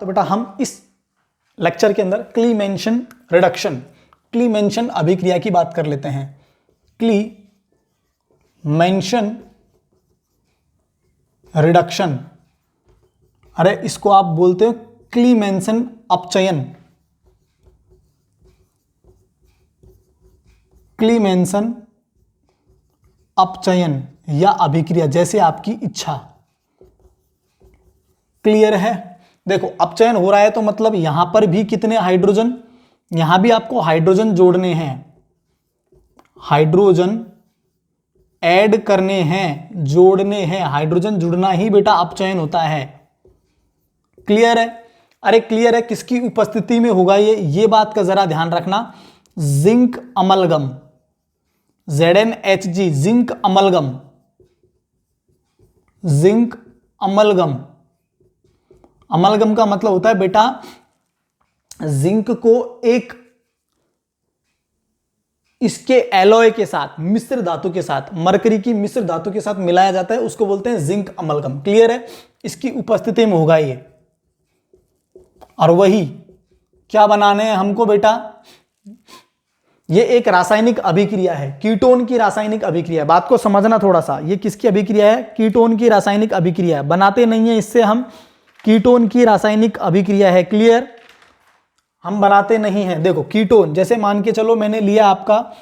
तो बेटा हम इस लेक्चर के अंदर क्लीमेंशन रिडक्शन, क्लीमेंशन अभिक्रिया की बात कर लेते हैं। क्लीमेंशन रिडक्शन, अरे इसको आप बोलते हो क्लीमेंशन अपचयन, क्लीमेंशन अपचयन या अभिक्रिया, जैसे आपकी इच्छा। क्लियर है? देखो अपचयन हो रहा है तो मतलब यहां पर भी कितने हाइड्रोजन, यहां भी आपको हाइड्रोजन जोड़ने हैं, हाइड्रोजन ऐड करने हैं, जोड़ने हैं। हाइड्रोजन जुड़ना ही बेटा अपचयन होता है। क्लियर है? अरे क्लियर है, किसकी उपस्थिति में होगा ये बात का जरा ध्यान रखना। Zinc amalgam, ZnHg, zinc amalgam, zinc amalgam. Amalgam का मतलब होता है बेटा जिंक को एक इसके एलॉय के साथ, मिश्र धातु के साथ, मरकरी की मिश्र धातु के साथ मिलाया जाता है, उसको बोलते हैं जिंक अमलगम। क्लियर है? इसकी उपस्थिति में होगा ये। और वही क्या बनाने हैं हमको बेटा, ये एक रासायनिक अभिक्रिया है, कीटोन की रासायनिक अभिक्रिया। बात को समझना थोड़ा सा, ये किसकी अभिक्रिया है? कीटोन की रासायनिक अभिक्रिया है। बनाते नहीं है इससे हम, कीटोन की रासायनिक अभिक्रिया है। क्लियर? हम बनाते नहीं हैं। देखो कीटोन, जैसे मान के चलो मैंने लिया आपका,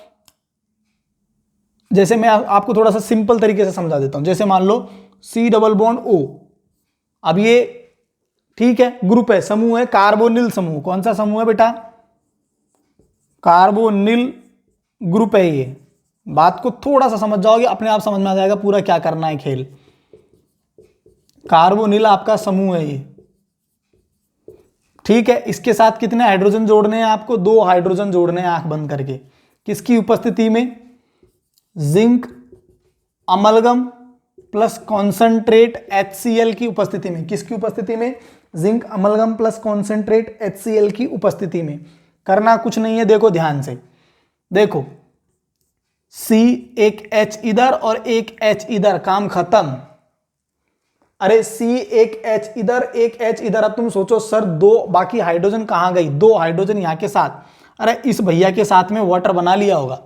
जैसे मैं आपको थोड़ा सा सिंपल तरीके से समझा देता हूं। जैसे मान लो C डबल बॉन्ड O, अब ये ठीक है ग्रुप है, समूह है, कार्बोनिल समूह। कौन सा समूह है बेटा? कार्बोनिल ग्रुप है ये। बात को थोड़ा सा समझ जाओगे, अपने आप समझ में आ जाएगा पूरा क्या करना है खेल। कार्बोनिल आपका समूह है ये, ठीक है। इसके साथ कितने हाइड्रोजन जोड़ने हैं आपको? 2 हाइड्रोजन जोड़ने हैं आंख बंद करके। किसकी उपस्थिति में? Zinc amalgam plus concentrate HCl की उपस्थिति में। किसकी उपस्थिति में? Zinc amalgam plus concentrate HCl की उपस्थिति में। करना कुछ नहीं है, देखो ध्यान से, देखो C एक H इधर और एक H इधर, काम खत्म। अरे C एक H इधर एक H इधर। अब तुम सोचो सर 2 बाकी हाइड्रोजन कहां गई? 2 हाइड्रोजन यहां के साथ, अरे इस भैया के साथ में वाटर बना लिया होगा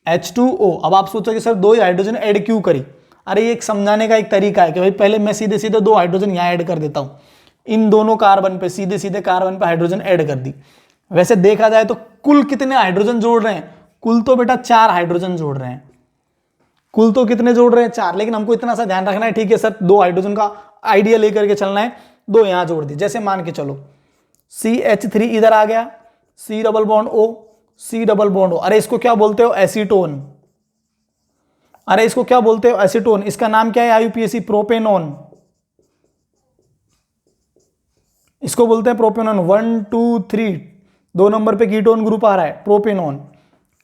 H2O। अब आप सोचोगे सर 2 हाइड्रोजन ऐड क्यों करी? अरे ये एक समझाने का एक तरीका है कि भाई पहले मैं सीधे सीधे 2 हाइड्रोजन यहां ऐड कर देता हूं, इन दोनों कार्बन पे सीधे सीधे कार्बन पे हाइड्रोजन ऐड कर दी। वैसे देखा जाए तो कुल कितने हाइड्रोजन जोड़ रहे हैं? कुल तो बेटा 4 हाइड्रोजन जोड़ रहे हैं। कुल तो कितने जोड़ रहे हैं? 4। लेकिन हमको इतना सा ध्यान रखना है, ठीक है सर 2 हाइड्रोजन का आइडिया लेकर के चलना है, 2 यहां जोड़ दी। जैसे मान के चलो CH3 इधर आ गया, C double bond O, C double bond O। अरे इसको क्या बोलते हो? एसीटोन। अरे इसको क्या बोलते हो? एसीटोन। इसका नाम क्या है IUPAC? प्रोपेनॉन। इसको बोलते हैं प्रोपेनॉन। 1 2 3 2 नंबर पे कीटोन ग्रुप आ रहा है, प्रोपेनॉन।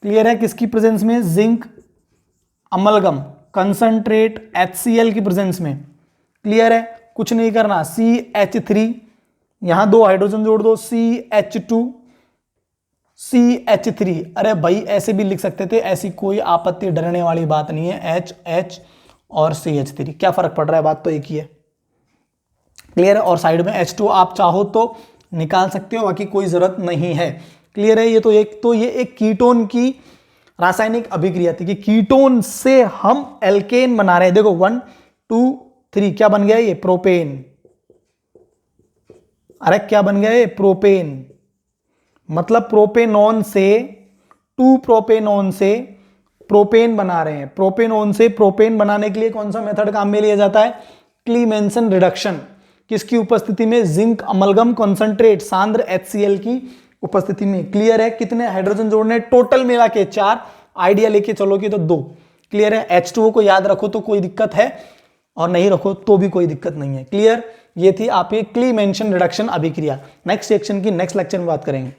क्लियर है? किसकी प्रेजेंस में? जिंक अमलगम कंसंट्रेट HCl की प्रेजेंस में। क्लियर है? कुछ नहीं करना, CH3 यहां 2 हाइड्रोजन जोड़ दो, CH2 CH3। अरे भाई ऐसे भी लिख सकते थे, ऐसी कोई आपत्ति डरने वाली बात नहीं है। H और CH3 क्या फर्क पड़ रहा है? बात तो एक ही है। क्लियर है? और साइड में H2 आप चाहो तो निकाल सकते हो, बाकी कोई जरूरत नहीं है। क्लियर है? ये एक कीटोन की रासायनिक अभिक्रिया थी कि कीटोन से हम एल्केन बना रहे हैं। देखो 1 2 3 क्या बन गया ये? प्रोपेन। अरे क्या बन गया ये? प्रोपेन। मतलब प्रोपेनॉन से 2 प्रोपेनॉन से प्रोपेन बना रहे हैं। प्रोपेनॉन से प्रोपेन बनाने के लिए कौन सा मेथड काम में लिया जाता है? क्लीमेंसन रिडक्शन। किसकी उपस्थिति में? जिंक अमलगम कॉन्सेंट्रेट सांद्र HCl की उपस्थिति में। क्लियर है? कितने हाइड्रोजन जोड़ने? टोटल मिला के 4। आइडिया लेके चलोगे तो 2। क्लियर है? H2O को याद रखो तो कोई दिक्कत है, और नहीं रखो तो भी कोई दिक्कत नहीं है। क्लियर? ये थी आपकी क्लीमेंशन रिडक्शन अभिक्रिया। नेक्स्ट सेक्शन की नेक्स्ट लेक्चर में बात करेंगे।